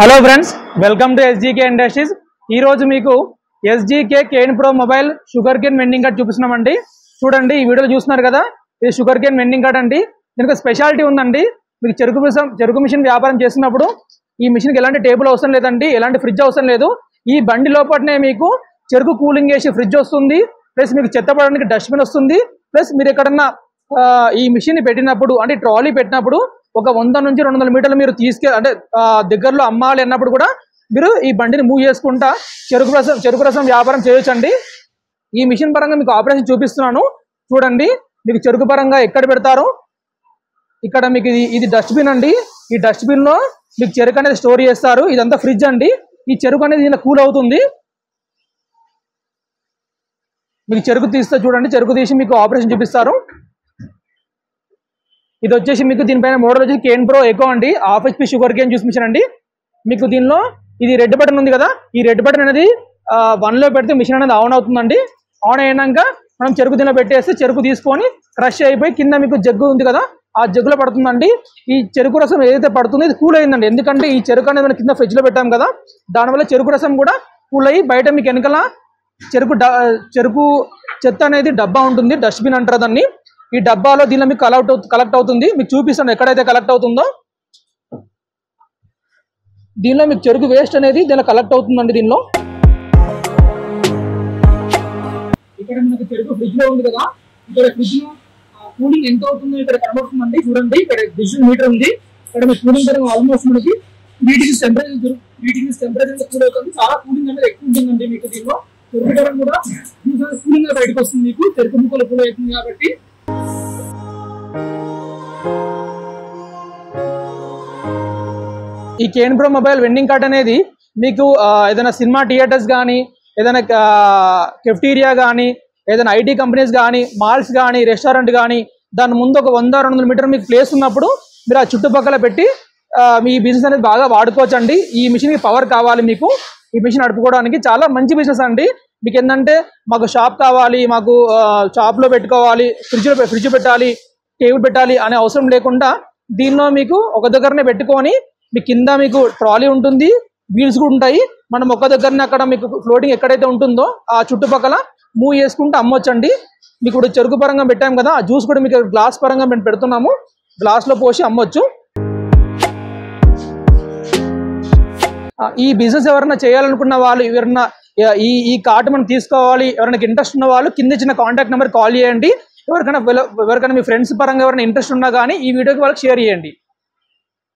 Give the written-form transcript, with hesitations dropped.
Hello friends, welcome to SGK industries. ఈ రోజు మీకు SGK cane pro mobile sugar cane vending card చూపిస్తున్నామండి. చూడండి, ఈ వీడియోలో చూస్తున్నారు కదా, ఇది షుగర్ కేన్ వెండింగ్ కార్డ్ అండి. దీనికి స్పెషాలిటీ ఉందండి. మీకు చెరుకు మిషన్ వ్యాపారం చేస్తున్నప్పుడు ఈ మిషన్కి ఎలాంటి టేబుల్ అవసరం లేదండి, ఎలాంటి ఫ్రిడ్జ్ అవసరం లేదు. ఈ బండి లోపలనే మీకు చెరుకు కూలింగ్ చేసి ఫ్రిడ్జ్ వస్తుంది, ప్లస్ మీకు చెత్త పడడానికి డస్ట్బిన్ వస్తుంది. ప్లస్ మీరు ఎక్కడన్నా ఈ మిషన్ పెట్టినప్పుడు అంటే ట్రాలీ పెట్టినప్పుడు ఒక 100 నుంచి 200 మీటర్లు మీరు అంటే దగ్గరలో అమ్మాలి అన్నప్పుడు కూడా మీరు ఈ బండిని మూవ్ చేసుకుంటా చెరుకు రసం వ్యాపారం చేయొచ్చండి. ఈ మిషన్ పరంగా మీకు ఆపరేషన్ చూపిస్తున్నాను. చూడండి, మీకు చెరుకు పరంగా ఎక్కడ పెడతారు. ఇక్కడ మీకు ఇది డస్ట్బిన్ అండి. ఈ డస్ట్బిన్ లో మీకు చెరుకు అనేది స్టోర్ చేస్తారు. ఇదంతా ఫ్రిడ్జ్ అండి. ఈ చెరుకు అనేది దీనిలో కూల్ అవుతుంది. మీకు చెరుకు తీస్తే చూడండి, చెరుకు తీసి మీకు ఆపరేషన్ చూపిస్తారు. ఇది వచ్చేసి మీకు దీనిపైన మోడల్ వచ్చి కేన్ ప్రో ఎకో అండి, half HP sugar cane juice machine అండి. మీకు దీనిలో ఇది రెడ్ బటన్ ఉంది కదా, ఈ రెడ్ బటన్ అనేది 1లో పెడితే మిషన్ అనేది ఆన్ అవుతుందండి. ఆన్ అయినాక మనం చెరుకు దీనిలో పెట్టేస్తే చెరుకు తీసుకొని క్రష్ అయిపోయి కింద మీకు జగ్గు ఉంది కదా, ఆ జగ్గులో పడుతుందండి. ఈ చెరుకు రసం ఏదైతే పడుతుందో ఇది కూల్ అయిందండి. ఎందుకంటే ఈ చెరుకు అనేది మనం కింద ఫ్రిడ్జ్లో పెట్టాం కదా, దానివల్ల చెరుకు రసం కూడా కూల్ అయ్యి బయట మీకు వెనకాల చెరుకు చెత్త అనేది డబ్బా ఉంటుంది, డస్ట్బిన్ అంటారు దాన్ని. ఈ డబ్బాలో దీనిలో మీకు కలెక్ట్ అవుతుంది. మీకు చూపిస్తాను ఎక్కడైతే కలెక్ట్ అవుతుందో. దీనిలో మీకు చెరుకు వేస్ట్ అనేది దీనిలో కలెక్ట్ అవుతుందండి. దీనిలో ఇక్కడ మనకు చెరుకు ఫ్రిడ్జ్ లో ఉంది కదా, ఇక్కడ ఫ్రిడ్జ్ లో కూలింగ్ ఎంత అవుతుందో ఇక్కడ కనబడుతుందండి. చూడండి, ఇక్కడ డిజిటల్ మీటర్ ఉంది. ఇక్కడ మీకు కూలింగ్ కనుక ఆల్మోస్ట్ మనకి టెంపరేచర్ కూల్ అవుతుంది. చాలా కూలింగ్ అనేది ఎక్కువ ఉంటుందండి. మీకు దీనిలో చెరుకు కరం కూడా కూలింగ్ గా బయటకు వస్తుంది. మీకు చెరుకు ముక్కలు కూల్ అవుతుంది కాబట్టి ఈ cane pro mobile vending cart అనేది మీకు ఏదైనా సినిమా థియేటర్స్ కానీ, ఏదైనా కెఫ్టీరియా కానీ, ఏదైనా IT కంపెనీస్ కానీ, మాల్స్ కానీ, రెస్టారెంట్ కానీ, దాని ముందు ఒక 100-200 మీటర్ మీకు ప్లేస్ ఉన్నప్పుడు మీరు ఆ చుట్టుపక్కల పెట్టి మీ బిజినెస్ అనేది బాగా వాడుకోవచ్చు అండి. ఈ మిషన్కి పవర్ కావాలి, మీకు ఈ మిషన్ నడుపుకోవడానికి చాలా మంచి బిజినెస్ అండి. మీకు ఏంటంటే మాకు షాప్ కావాలి, మాకు షాప్లో పెట్టుకోవాలి, ఫ్రిడ్జ్ పెట్టాలి, టేబుల్ పెట్టాలి అనే అవసరం లేకుండా దీనిలో మీకు ఒక దగ్గరనే పెట్టుకొని మీ కింద మీకు ట్రాలీ ఉంటుంది, వీల్స్ కూడా ఉంటాయి. మనం ఒక దగ్గరనే అక్కడ మీకు ఫ్లోటింగ్ ఎక్కడైతే ఉంటుందో ఆ చుట్టుపక్కల మూవ్ చేసుకుంటూ అమ్మొచ్చండి. మీకు ఇప్పుడు చెరుకు పరంగా పెట్టాం కదా, ఆ జ్యూస్ కూడా మీకు గ్లాస్ పరంగా మేము పెడుతున్నాము. గ్లాస్లో పోసి అమ్మొచ్చు. ఈ బిజినెస్ ఎవరైనా చేయాలనుకున్న వాళ్ళు, ఎవరైనా ఈ కార్ట్ మనం తీసుకోవాలి, ఎవరైనా ఇంట్రెస్ట్ ఉన్న వాళ్ళు కింద ఇచ్చిన కాంటాక్ట్ నెంబర్ కాల్ చేయండి. ఎవరికైనా మీ ఫ్రెండ్స్ పరంగా ఎవరైనా ఇంట్రెస్ట్ ఉన్నా కానీ ఈ వీడియోకి వాళ్ళకి షేర్ చేయండి.